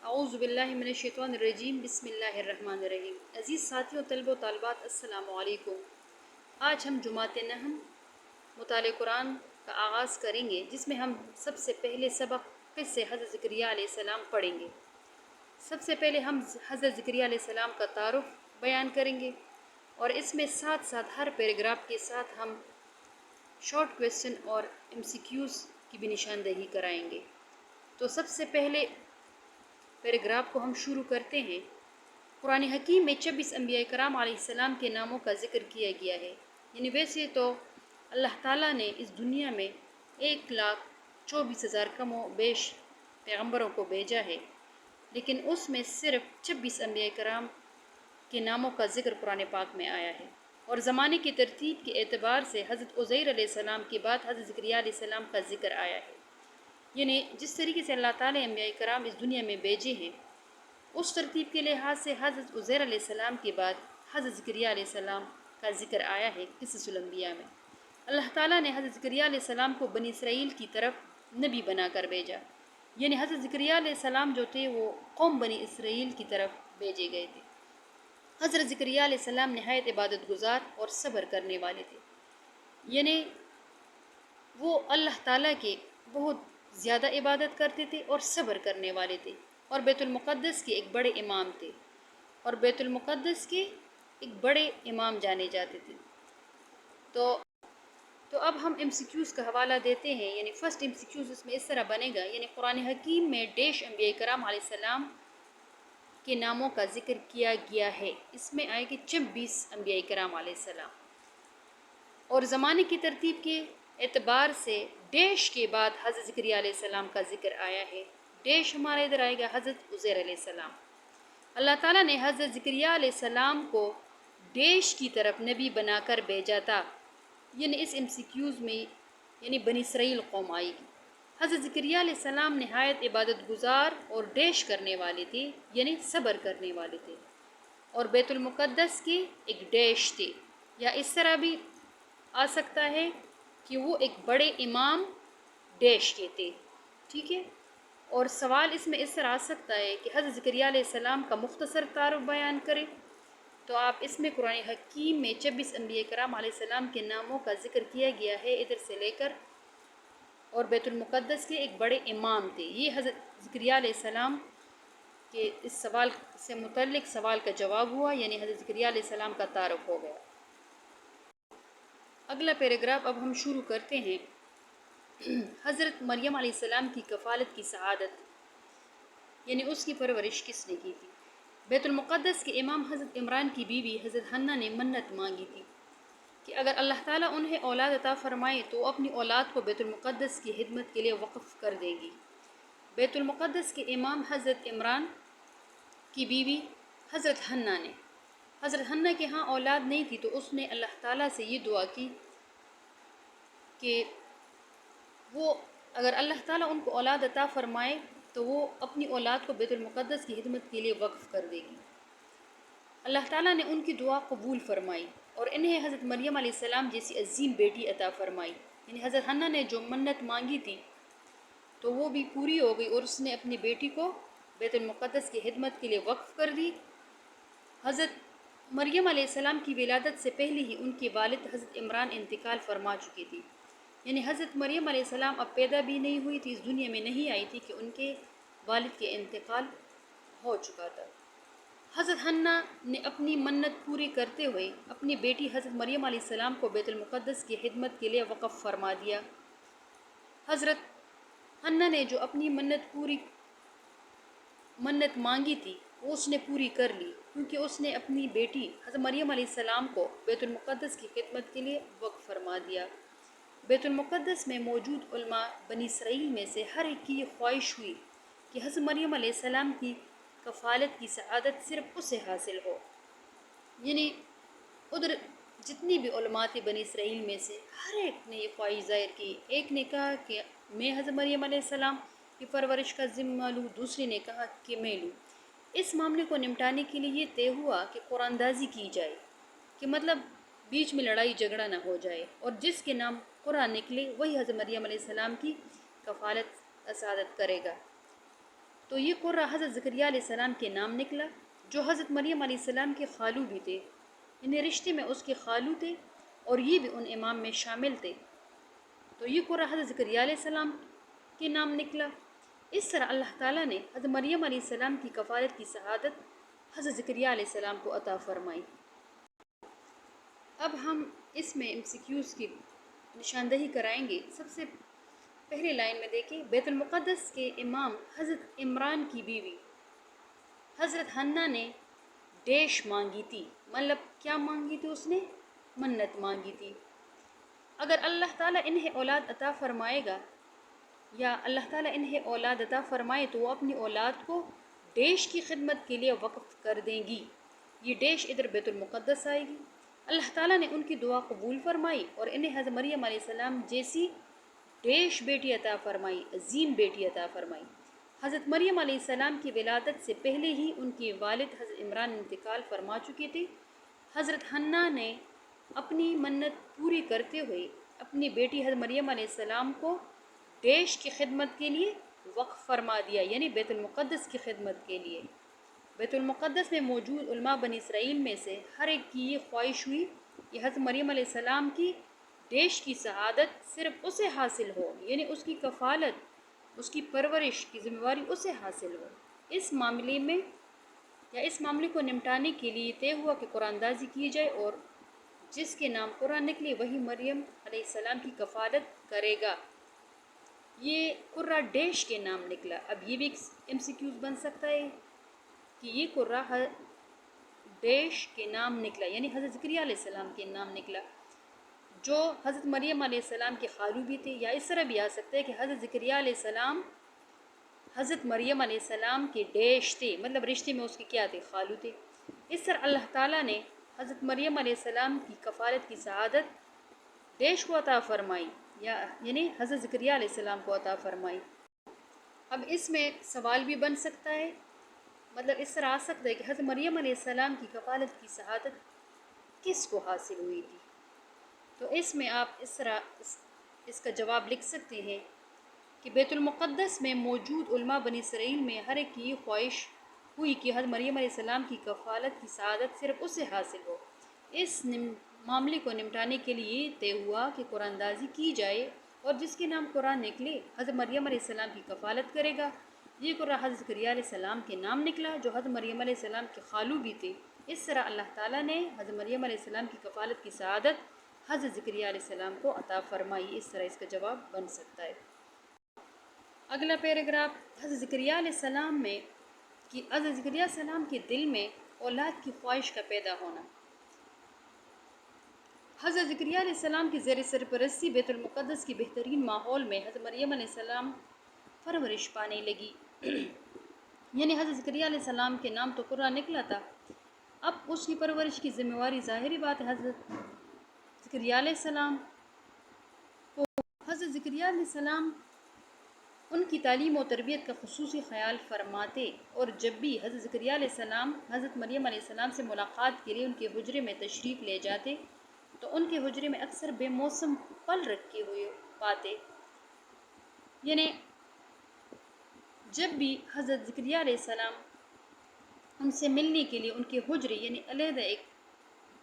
اعوذ باللہ من الشیطان الرجیم بسم اللہ الرحمن الرحیم۔ عزیز ساتھیوں، طلبہ و طالبات، السلام علیکم۔ آج ہم جماعت نحم مطالعہ قرآن کا آغاز کریں گے، جس میں ہم سب سے پہلے سبق قصے حضرت زکریا علیہ السلام پڑھیں گے۔ سب سے پہلے ہم حضرت زکریا علیہ السلام کا تعارف بیان کریں گے، اور اس میں ساتھ ساتھ ہر پیراگراف کے ساتھ ہم شارٹ کویسچن اور MCQs کی بھی نشاندہی کرائیں گے۔ تو سب سے پہلے پیراگراف کو ہم شروع کرتے ہیں۔ قرآن حکیم میں 26 انبیاء کرام علیہ السلام کے ناموں کا ذکر کیا گیا ہے۔ یعنی ویسے تو اللہ تعالیٰ نے اس دنیا میں 1,24,000 کم و بیش پیغمبروں کو بھیجا ہے، لیکن اس میں صرف 26 انبیاء کرام کے ناموں کا ذکر قرآن پاک میں آیا ہے، اور زمانے کی ترتیب کے اعتبار سے حضرت عزیر علیہ السلام کے بعد حضرت زکریا علیہ السلام کا ذکر آیا ہے۔ یعنی جس طریقے سے اللہ تعالیٰ نے انبیاء کرام اس دنیا میں بھیجے ہیں، اس ترتیب کے لحاظ سے حضرت عزیر علیہ السلام کے بعد حضرت زکریا علیہ السلام کا ذکر آیا ہے قصص الانبیاء میں۔ اللہ تعالیٰ نے حضرت زکریا علیہ السلام کو بنی اسرائیل کی طرف نبی بنا کر بھیجا۔ یعنی حضرت زکریا علیہ السلام جو تھے وہ قوم بنی اسرائیل کی طرف بھیجے گئے تھے۔ حضرت زکریا علیہ السلام نہایت عبادت گزار اور صبر کرنے والے تھے۔ یعنی وہ اللہ تعالیٰ کے بہت زیادہ عبادت کرتے تھے اور صبر کرنے والے تھے، اور بیت المقدس کے ایک بڑے امام تھے، اور بیت المقدس کے ایک بڑے امام جانے جاتے تھے۔ تو اب ہم MCQs کا حوالہ دیتے ہیں۔ یعنی فرسٹ MCQs اس میں اس طرح بنے گا، یعنی قرآن حکیم میں ڈیش انبیاء کرام علیہ السلام کے ناموں کا ذکر کیا گیا ہے۔ اس میں آئے کہ 26 انبیاء کرام علیہ السلام، اور زمانے کی ترتیب کے اعتبار سے ڈیش کے بعد حضرت زکریا علیہ السلام کا ذکر آیا ہے۔ ڈیش ہمارا ادھر آئے گا حضرت عزیر علیہ السلام۔ اللہ تعالیٰ نے حضرت زکریا علیہ السلام کو ڈیش کی طرف نبی بنا کر بھیجا تھا۔ یعنی اس MCQs میں یعنی بنی اسرائیل قوم آئے گی۔ حضرت زکریا علیہ السلام نہایت عبادت گزار اور ڈیش کرنے والے تھے، یعنی صبر کرنے والے تھے، اور بیت المقدس کے ایک ڈیش تھے، یا اس طرح بھی آ سکتا ہے کہ وہ ایک بڑے امام ڈیش کے تھے۔ ٹھیک ہے، اور سوال اس میں اس طرح آ سکتا ہے کہ حضرت زکریا علیہ السلام کا مختصر تعارف بیان کریں، تو آپ اس میں قرآن حکیم میں 26 انبیاء کرام علیہ السلام کے ناموں کا ذکر کیا گیا ہے ادھر سے لے کر، اور بیت المقدس کے ایک بڑے امام تھے۔ یہ حضرت زکریا علیہ السلام کے اس سوال سے متعلق سوال کا جواب ہوا، یعنی حضرت زکریا علیہ السلام کا تعارف ہو گیا۔ اگلا پیراگراف اب ہم شروع کرتے ہیں۔ حضرت مریم علیہ السلام کی کفالت کی سعادت، یعنی اس کی پرورش کس نے کی تھی؟ بیت المقدس کے امام حضرت عمران کی بیوی حضرت حنہ نے منت مانگی تھی کہ اگر اللہ تعالیٰ انہیں اولاد عطا فرمائے تو وہ اپنی اولاد کو بیت المقدس کی خدمت کے لیے وقف کر دے گی۔ بیت المقدس کے امام حضرت عمران کی بیوی حضرت حنہ نے، حضرت حنہ کے ہاں اولاد نہیں تھی، تو اس نے اللہ تعالیٰ سے یہ دعا کی کہ وہ اگر اللہ تعالیٰ ان کو اولاد عطا فرمائے تو وہ اپنی اولاد کو بیت المقدس کی خدمت کے لیے وقف کر دے گی۔ اللہ تعالیٰ نے ان کی دعا قبول فرمائی اور انہیں حضرت مریم علیہ السلام جیسی عظیم بیٹی عطا فرمائی۔ یعنی حضرت حنہ نے جو منت مانگی تھی تو وہ بھی پوری ہو گئی، اور اس نے اپنی بیٹی کو بیت المقدس کی خدمت کے لیے وقف کر دی۔ حضرت مریم علیہ السلام کی ولادت سے پہلے ہی ان کے والد حضرت عمران انتقال فرما چکی تھی۔ یعنی حضرت مریم علیہ السلام اب پیدا بھی نہیں ہوئی تھی، اس دنیا میں نہیں آئی تھی کہ ان کے والد کے انتقال ہو چکا تھا۔ حضرت حنہ نے اپنی منت پوری کرتے ہوئے اپنی بیٹی حضرت مریم علیہ السلام کو بیت المقدس کی خدمت کے لیے وقف فرما دیا۔ حضرت حنہ نے جو اپنی منت مانگی تھی وہ اس نے پوری کر لی، کیونکہ اس نے اپنی بیٹی حضرت مریم علیہ السلام کو بیت المقدس کی خدمت کے لیے وقف فرما دیا۔ بیت المقدس میں موجود علماء بنی اسرائیل میں سے ہر ایک کی یہ خواہش ہوئی کہ حضرت مریم علیہ السلام کی کفالت کی سعادت صرف اسے حاصل ہو۔ یعنی ادھر جتنی بھی علماء تھے بنی اسرائیل میں سے ہر ایک نے یہ خواہش ظاہر کی۔ ایک نے کہا کہ میں حضرت مریم علیہ السلام کی پرورش کا ذمہ لوں، دوسری نے کہا کہ میں لوں۔ اس معاملے کو نمٹانے کے لیے یہ طے ہوا کہ قرآن دازی کی جائے، کہ مطلب بیچ میں لڑائی جھگڑا نہ ہو جائے، اور جس کے نام قرآن نکلے وہی حضرت مریم علیہ السلام کی کفالت سعادت کرے گا۔ تو یہ قرہ حضرت زکریا علیہ السلام کے نام نکلا، جو حضرت مریم علیہ السلام کے خالو بھی تھے، یعنی رشتے میں اس کے خالو تھے اور یہ بھی ان امام میں شامل تھے، تو یہ قرہ حضرت زکریا علیہ السلام کے نام نکلا۔ اس طرح اللہ تعالیٰ نے حضرت مریم علیہ السلام کی کفالت کی سعادت حضرت زکریا علیہ السلام کو عطا فرمائی۔ اب ہم اس میں MCQs کی نشاندہی کرائیں گے۔ سب سے پہلے لائن میں دیکھیں، بیت المقدس کے امام حضرت عمران کی بیوی حضرت حنہ نے ڈیش مانگی تھی، مطلب کیا مانگی تھی؟ اس نے منت مانگی تھی۔ اگر اللہ تعالیٰ انہیں اولاد عطا فرمائے گا یا اللہ تعالیٰ انہیں اولاد عطا فرمائے تو وہ اپنی اولاد کو ڈیش کی خدمت کے لیے وقف کر دیں گی۔ یہ ڈیش ادھر بیت المقدس آئے گی۔ اللہ تعالیٰ نے ان کی دعا قبول فرمائی اور انہیں حضرت مریم علیہ السلام جیسی ڈیش بیٹی عطا فرمائی، عظیم بیٹی عطا فرمائی۔ حضرت مریم علیہ السلام کی ولادت سے پہلے ہی ان کے والد حضرت عمران انتقال فرما چکے تھے۔ حضرت حنہ نے اپنی منت پوری کرتے ہوئے اپنی بیٹی حضرت مریم علیہ السلام کو ڈیش کی خدمت کے لیے وقف فرما دیا، یعنی بیت المقدس کی خدمت کے لیے۔ بیت المقدس میں موجود علماء بنی اسرائیل میں سے ہر ایک کی یہ خواہش ہوئی کہ حضرت مریم علیہ السلام کی ڈیش کی سعادت صرف اسے حاصل ہو، یعنی اس کی کفالت، اس کی پرورش کی ذمہ داری اسے حاصل ہو۔ اس معاملے کو نمٹانے کے لیے طے ہوا کہ قرآن اندازی کی جائے اور جس کے نام قرآن نکلے وہی مریم علیہ السلام کی کفالت کرے گا۔ یہ قرہ ڈیش کے نام نکلا۔ اب یہ بھی MCQs بن سکتا ہے کہ یہ قرہ ڈیش کے نام نکلا، یعنی حضرت زکریا علیہ السلام کے نام نکلا، جو حضرت مریم علیہ السلام کے خالو بھی تھے، یا اس طرح بھی آ سکتا ہے کہ حضرت زکریا علیہ السلام حضرت مریم علیہ السلام کے ڈیش تھے، مطلب رشتے میں اس کے کیا تھے؟ خالو تھے۔ اس طرح اللہ تعالیٰ نے حضرت مریم علیہ السلام کی کفالت کی سعادت ڈیش کو عطا فرمائی، یعنی حضرت زکریا علیہ السلام کو عطا فرمائی۔ اب اس میں سوال بھی بن سکتا ہے، مطلب اس طرح آ سکتا ہے کہ حضرت مریم علیہ السلام کی کفالت کی سعادت کس کو حاصل ہوئی تھی؟ تو اس میں آپ اس طرح اس کا جواب لکھ سکتے ہیں کہ بیت المقدس میں موجود علماء بنی اسرائیل میں ہر ایک کی یہ خواہش ہوئی کہ حضرت مریم علیہ السلام کی کفالت کی سعادت صرف اسے حاصل ہو۔ اس معاملے کو نمٹانے کے لیے یہ طے ہوا کہ قرآن اندازی کی جائے اور جس کے نام قرآن نکلے حضرت مریم علیہ السلام کی کفالت کرے گا۔ یہ قرآن حضرت زکریا علیہ السلام کے نام نکلا، جو حضرت مریم علیہ السلام کے خالو بھی تھے۔ اس طرح اللہ تعالیٰ نے حضرت مریم علیہ السلام کی کفالت کی سعادت حضرت زکریا علیہ السلام کو عطا فرمائی۔ اس طرح اس کا جواب بن سکتا ہے۔ اگلا پیراگراف، حضرت زکریا علیہ السلام کے دل میں اولاد کی خواہش کا پیدا ہونا۔ حضرت زکریا علیہ السلام کی زیر سرپرستی بیت المقدس کی بہترین ماحول میں حضرت مریم علیہ السلام پرورش پانے لگی، یعنی حضرت زکریا علیہ السلام کے نام تو قرآن نکلا تھا، اب اس کی پرورش کی ذمہ داری ظاہری بات ہے حضرت زکریا علیہ السلام کو۔ حضرت زکریا علیہ السلام ان کی تعلیم و تربیت کا خصوصی خیال فرماتے، اور جب بھی حضرت زکریا علیہ السلام حضرت مریم علیہ السلام سے ملاقات کے لیے ان کے حجرے میں تشریف لے جاتے تو ان کے حجرے میں اکثر بے موسم پھل رکھے ہوئے پاتے، یعنی جب بھی حضرت زکریا علیہ السلام ان سے ملنے کے لیے ان کے حجرے، یعنی علیحدہ ایک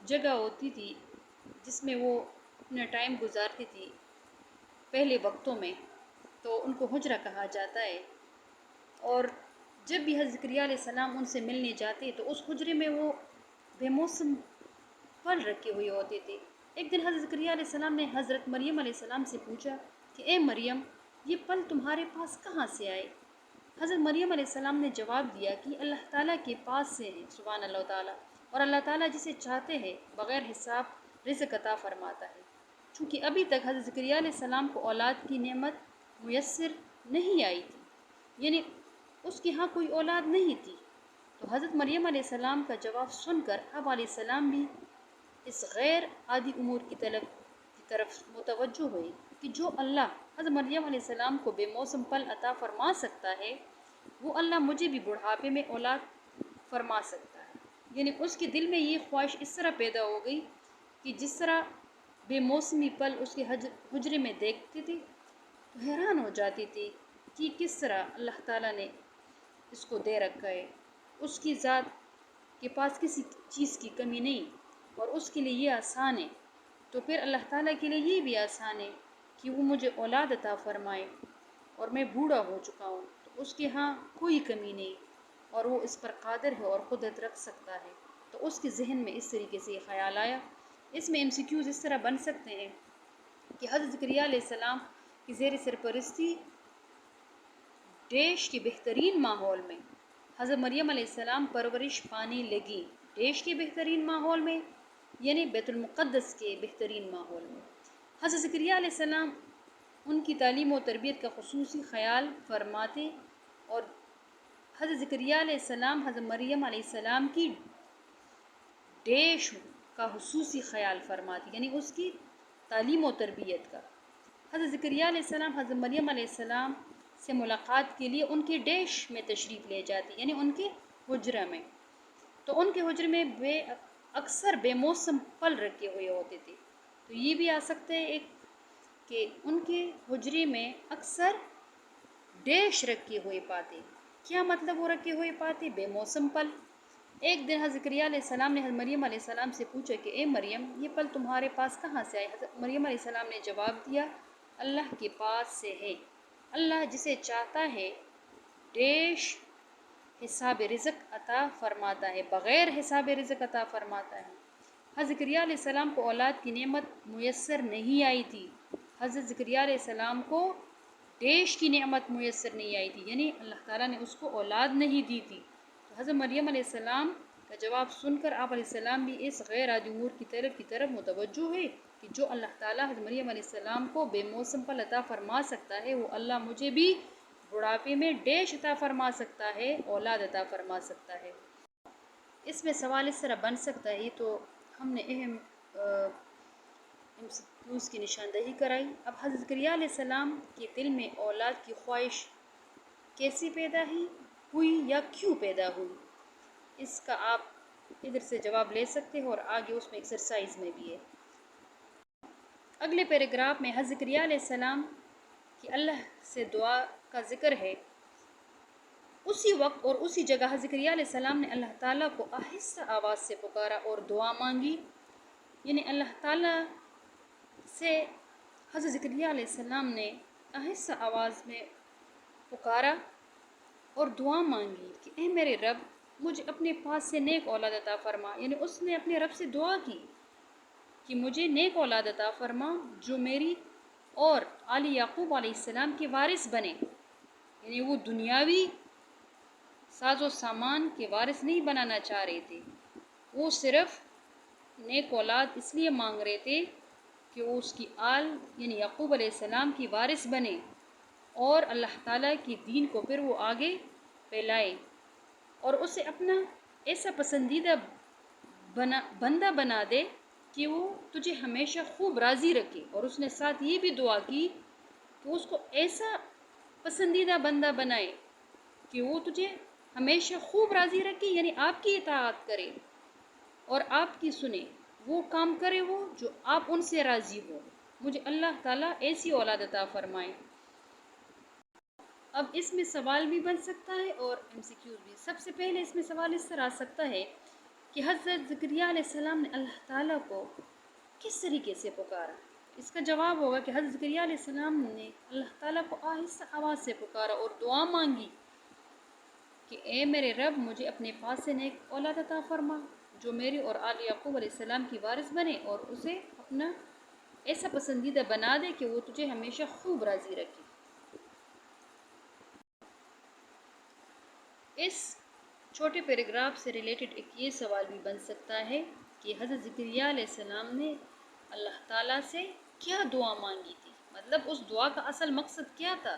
جگہ ہوتی تھی جس میں وہ اپنا ٹائم گزارتی تھی پہلے وقتوں میں، تو ان کو حجرہ کہا جاتا ہے، اور جب بھی حضرت زکریا علیہ السلام ان سے ملنے جاتے تو اس حجرے میں وہ بے موسم پھل رکھے ہوئے ہوتے تھے۔ ایک دن حضرت زکریا علیہ السلام نے حضرت مریم علیہ السلام سے پوچھا کہ اے مریم، یہ پھل تمہارے پاس کہاں سے آئے؟ حضرت مریم علیہ السلام نے جواب دیا کہ اللہ تعالیٰ کے پاس سے ہیں، سبحان اللہ تعالیٰ، اور اللہ تعالیٰ جسے چاہتے ہیں بغیر حساب رزق عطا فرماتا ہے۔ چونکہ ابھی تک حضرت زکریا علیہ السلام کو اولاد کی نعمت میسر نہیں آئی تھی، یعنی اس کے ہاں کوئی اولاد نہیں تھی، تو حضرت مریم علیہ السلام کا جواب سن کر اب علیہ السلام بھی اس غیر عادی امور کی طرف متوجہ ہوئے کہ جو اللہ حضرت مریم علیہ السلام کو بے موسم پھل عطا فرما سکتا ہے، وہ اللہ مجھے بھی بڑھاپے میں اولاد فرما سکتا ہے۔ یعنی اس کے دل میں یہ خواہش اس طرح پیدا ہو گئی کہ جس طرح بے موسمی پھل اس کے حجرے میں دیکھتے تھے تو حیران ہو جاتی تھی کہ کس طرح اللہ تعالیٰ نے اس کو دے رکھا ہے، اس کی ذات کے پاس کسی چیز کی کمی نہیں، اور اس کے لیے یہ آسان ہے، تو پھر اللہ تعالیٰ کے لیے یہ بھی آسان ہے کہ وہ مجھے اولاد عطا فرمائے، اور میں بوڑھا ہو چکا ہوں، تو اس کے ہاں کوئی کمی نہیں، اور وہ اس پر قادر ہے اور قدرت رکھ سکتا ہے۔ تو اس کے ذہن میں اس طریقے سے یہ خیال آیا۔ اس میں MCQs اس طرح بن سکتے ہیں کہ حضرت زکریا علیہ السلام کی زیر سرپرستی دیش کے بہترین ماحول میں حضرت مریم علیہ السلام پرورش پانے لگی، دیش کے بہترین ماحول میں یعنی بیت المقدس کے بہترین ماحول میں۔ حضرت زکریا علیہ السلام ان کی تعلیم و تربیت کا خصوصی خیال فرماتے، اور حضرت زکریا علیہ السلام حضرت مریم علیہ السلام کی دیش کا خصوصی خیال فرماتی، یعنی اس کی تعلیم و تربیت کا۔ حضرت زکریا علیہ السلام حضرت مریم علیہ السلام سے ملاقات کے لیے ان کے دیش میں تشریف لے جاتی، یعنی ان کے حجرہ میں، تو ان کے حجرے میں اکثر بے موسم پھل رکھے ہوئے ہوتے تھے۔ تو یہ بھی آ سکتا ہے ایک کہ ان کے حجرے میں اکثر ڈیش رکھے ہوئے پاتے۔ کیا مطلب وہ رکھے ہوئے پاتے؟ بے موسم پھل۔ ایک دن حضرت زکریا علیہ السلام نے حضرت مریم علیہ السلام سے پوچھا کہ اے مریم، یہ پھل تمہارے پاس کہاں سے آئے؟ حضرت مریم علیہ السلام نے جواب دیا، اللہ کے پاس سے ہے، اللہ جسے چاہتا ہے ڈیش حساب رزق عطا فرماتا ہے، بغیر حساب رزق عطا فرماتا ہے۔ حضرت زکریا علیہ السلام کو اولاد کی نعمت میسر نہیں آئی تھی، حضرت زکریا علیہ السلام کو دیش کی نعمت میسر نہیں آئی تھی، یعنی اللہ تعالیٰ نے اس کو اولاد نہیں دی تھی۔ تو حضرت مریم علیہ السلام کا جواب سن کر آپ علیہ السلام بھی اس غیر عادی امور کی طرف متوجہ ہے کہ جو اللہ تعالیٰ حضرت مریم علیہ السلام کو بے موسم پھل عطا فرما سکتا ہے، وہ اللہ مجھے بھی بڑھاپے میں ڈیش عطا فرما سکتا ہے، اولاد عطا فرما سکتا ہے۔ اس میں سوال اس طرح بن سکتا ہے، تو ہم نے اہم MCQs کی نشاندہی کرائی۔ اب حضرت زکریا علیہ السلام کے دل میں اولاد کی خواہش کیسے پیدا ہوئی یا کیوں پیدا ہوئی، اس کا آپ ادھر سے جواب لے سکتے ہیں، اور آگے اس میں ایکسرسائز میں بھی ہے۔ اگلے پیراگراف میں حضرت زکریا علیہ السلام کی اللہ سے دعا کا ذکر ہے۔ اسی وقت اور اسی جگہ حضرت زکریا علیہ السلام نے اللہ تعالیٰ کو آہستہ آواز سے پکارا اور دعا مانگی، یعنی اللہ تعالیٰ سے حضرت زکریا علیہ السلام نے آہستہ آواز میں پکارا اور دعا مانگی کہ اے میرے رب، مجھے اپنے پاس سے نیک اولاد عطا فرما، یعنی اس نے اپنے رب سے دعا کی کہ مجھے نیک اولاد عطا فرما جو میری اور آل یعقوب علیہ السلام کے وارث بنے، یعنی وہ دنیاوی ساز و سامان کے وارث نہیں بنانا چاہ رہے تھے، وہ صرف نیک اولاد اس لیے مانگ رہے تھے کہ وہ اس کی آل یعنی یعقوب علیہ السلام کی وارث بنے، اور اللہ تعالیٰ کی دین کو پھر وہ آگے پھیلائے، اور اسے اپنا ایسا پسندیدہ بندہ بنا دے کہ وہ تجھے ہمیشہ خوب راضی رکھے۔ اور اس نے ساتھ یہ بھی دعا کی کہ اس کو ایسا پسندیدہ بندہ بنائے کہ وہ تجھے ہمیشہ خوب راضی رکھے، یعنی آپ کی اطاعت کرے اور آپ کی سنے، وہ کام کرے وہ جو آپ ان سے راضی ہو، مجھے اللہ تعالیٰ ایسی اولاد عطا فرمائے۔ اب اس میں سوال بھی بن سکتا ہے اور MCQs بھی۔ سب سے پہلے اس میں سوال اس طرح آ سکتا ہے کہ حضرت زکریا علیہ السلام نے اللہ تعالیٰ کو کس طریقے سے پکارا۔ اس کا جواب ہوگا کہ حضرت زکریا علیہ السلام نے اللہ تعالیٰ کو آہستہ آواز سے پکارا اور دعا مانگی کہ اے میرے رب، مجھے اپنے پاس سے نیک اولاد عطا فرما جو میری اور آل یعقوب علیہ السلام کی وارث بنے، اور اسے اپنا ایسا پسندیدہ بنا دے کہ وہ تجھے ہمیشہ خوب راضی رکھے۔ اس چھوٹے پیراگراف سے ریلیٹڈ ایک یہ سوال بھی بن سکتا ہے کہ حضرت زکریا علیہ السلام نے اللہ تعالیٰ سے کیا دعا مانگی تھی، مطلب اس دعا کا اصل مقصد کیا تھا،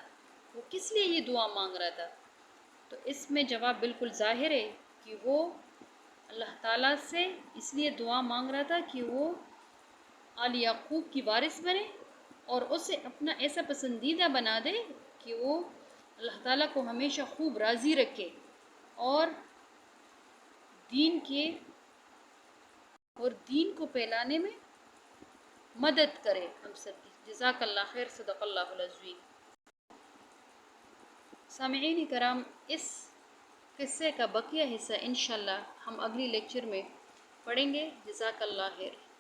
وہ کس لیے یہ دعا مانگ رہا تھا۔ تو اس میں جواب بالکل ظاہر ہے کہ وہ اللہ تعالیٰ سے اس لیے دعا مانگ رہا تھا کہ وہ آل یعقوب کی وارث بنے اور اسے اپنا ایسا پسندیدہ بنا دے کہ وہ اللہ تعالیٰ کو ہمیشہ خوب راضی رکھے اور دین کو پھیلانے میں مدد کرے ہم سب کی۔ جزاک اللہ خیر، صدق اللہ العظیم۔ سامعین کرام، اس قصے کا بقیہ حصہ انشاءاللہ ہم اگلی لیکچر میں پڑھیں گے۔ جزاک اللہ خیر۔